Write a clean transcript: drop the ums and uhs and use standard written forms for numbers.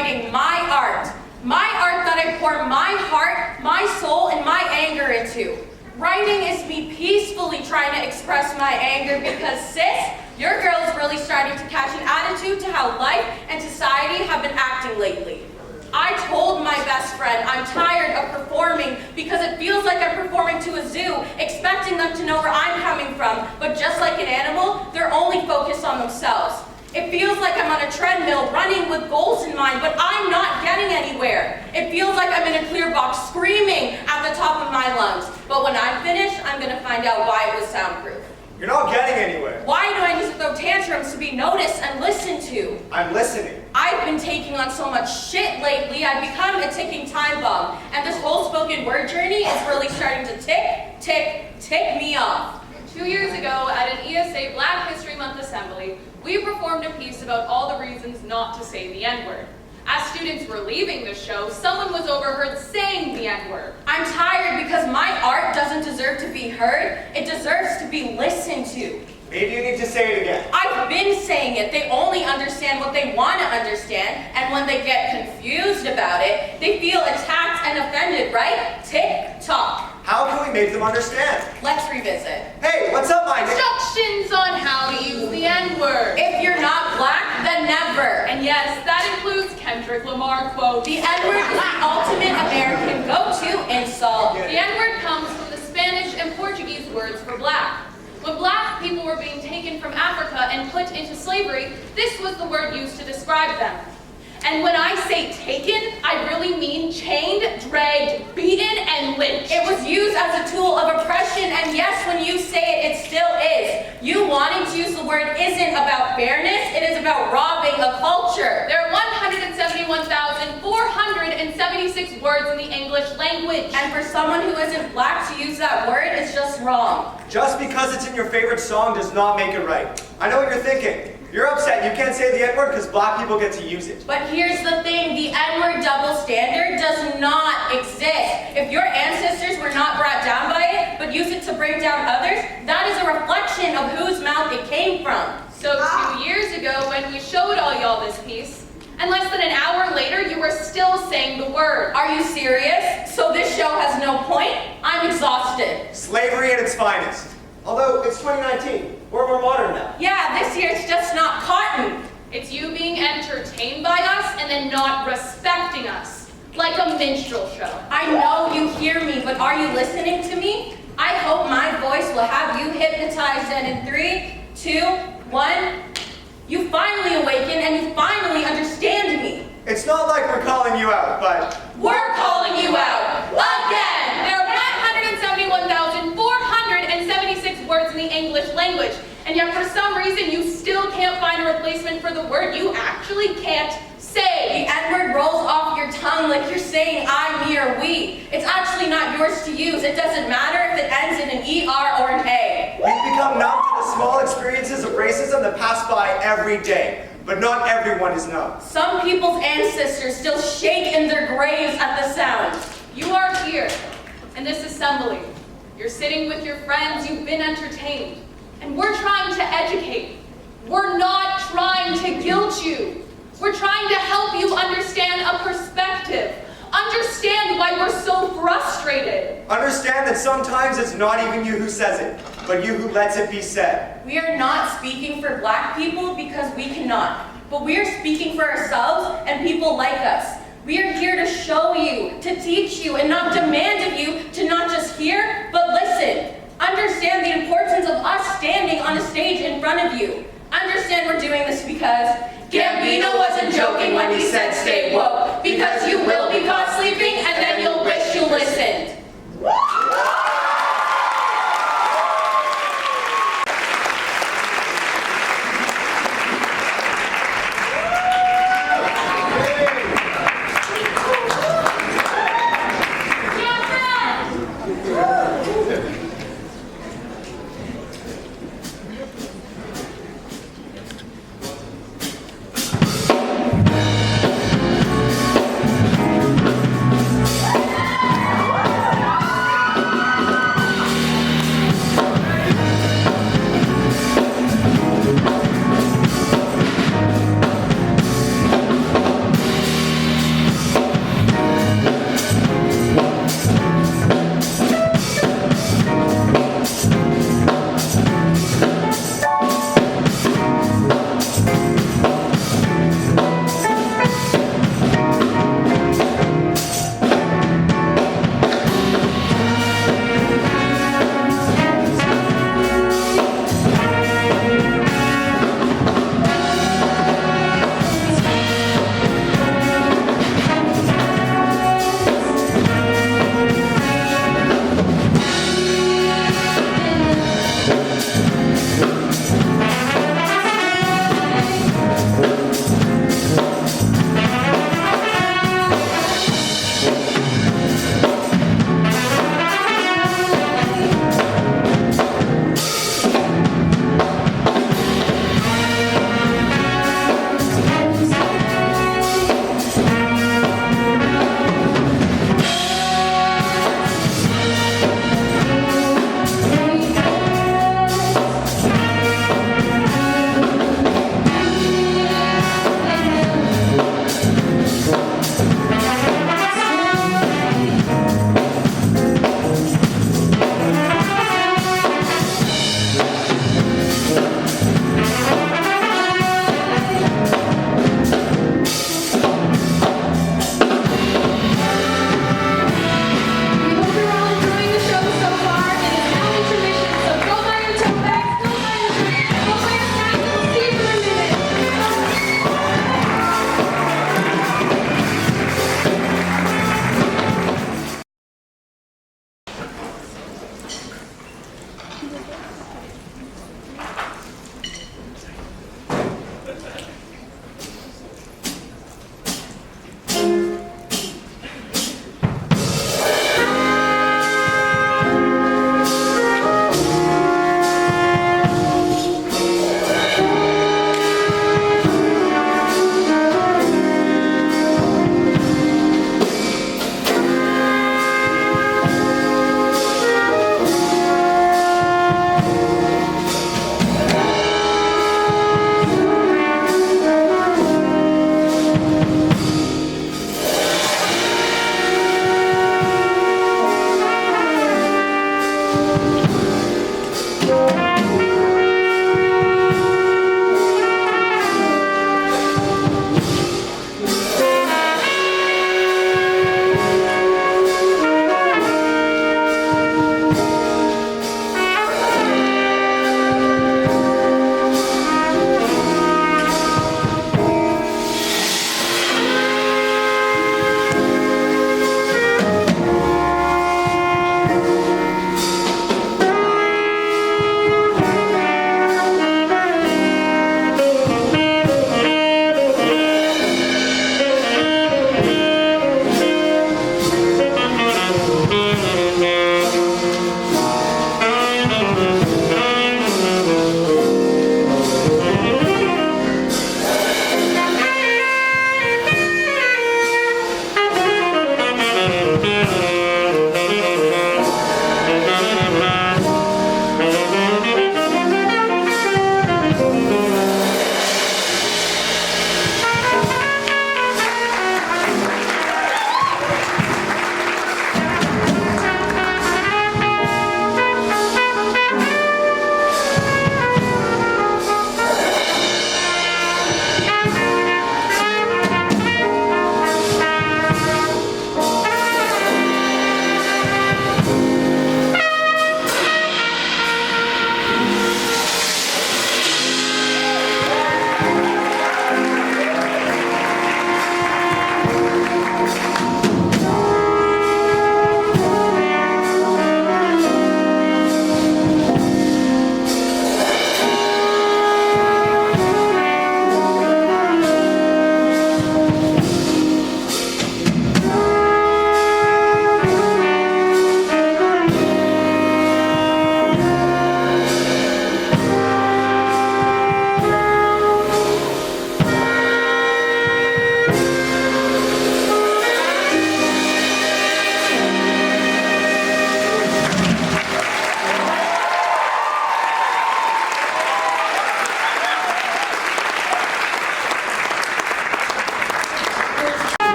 writing my art. My art that I pour my heart, my soul, and my anger into. Writing is me peacefully trying to express my anger because, sis, your girl is really starting to catch an attitude to how life and society have been acting lately. I told my best friend I'm tired of performing because it feels like I'm performing to a zoo, expecting them to know where I'm coming from, but just like an animal, they're only focused on themselves. It feels like I'm on a treadmill running with goals in mind, but I'm not getting anywhere. It feels like I'm in a clear box screaming at the top of my lungs, but when I'm finished, I'm going to find out why it was soundproof. You're not getting anywhere. Why do I need to throw tantrums to be noticed and listened to? I'm listening. I've been taking on so much shit lately, I've become a ticking time bomb. And this whole spoken word journey is really starting to tick me off. 2 years ago at an ESA Black History Month assembly, we performed a piece about all the reasons not to say the N-word. As students were leaving the show, someone was overheard saying the N-word. I'm tired because my art doesn't deserve to be heard, it deserves to be listened to. Maybe you need to say it again. I've been saying it. They only understand what they want to understand, and when they get confused about it, they feel attacked and offended, right? Tick-tock. How can we make them understand? Let's revisit. Hey, what's up, my Instructions on how to use the N-word. If you're not black, then never. And yes, that includes Kendrick Lamar quote. The N-word is the ultimate American go-to insult. The N-word comes from the Spanish and Portuguese words for black. When black people were being taken from Africa and put into slavery, this was the word used to describe them. And when I say taken, I really mean chained, dragged, beaten, and lynched. It was used as a tool of oppression, and yes, when you say it, it still is. You wanting to use the word isn't about fairness, it is about robbing a culture. There are 171,476 words in the English language. And for someone who isn't black to use that word is just wrong. Just because it's in your favorite song does not make it right. I know what you're thinking. You're upset you can't say the N-word because black people get to use it. But here's the thing, the N-word double standard does not exist. If your ancestors were not brought down by it, but used it to bring down others, that is a reflection of whose mouth it came from. So 2 years ago, when we showed all y'all this piece, and less than an hour later, you were still saying the word. Are you serious? So this show has no point? I'm exhausted. Slavery at its finest. Although, it's 2019. We're more modern now. Yeah, this year it's just not cotton. It's you being entertained by us and then not respecting us. Like a minstrel show. I know you hear me, but are you listening to me? I hope my voice will have you hypnotized, and in 3, 2, 1, you finally awaken and you finally understand me. It's not like we're calling you out, but we're calling you out again! There are 171,476 words in the English language, and yet for some reason you still can't find a replacement for the word you actually can't say. The N-word rolls off your tongue like you're saying I, me, or we. It's actually not yours to use. It doesn't matter if it ends in an ER or an A. We've become numb to the small experiences of racism that pass by every day. But not everyone is numb. Some people's ancestors still shake in their graves at the sound. You are here in this assembly. You're sitting with your friends, you've been entertained. And we're trying to educate. We're not trying to guilt you. We're trying to help you understand a perspective. Understand why we're so frustrated. Understand that sometimes it's not even you who says it, but you who lets it be said. We are not speaking for black people because we cannot, but we are speaking for ourselves and people like us. We are here to show you, to teach you, and not demand of you to not just hear, but listen. Understand the importance of us standing on a stage in front of you. Understand we're doing this because Gambino wasn't joking when he said stay woke, because you will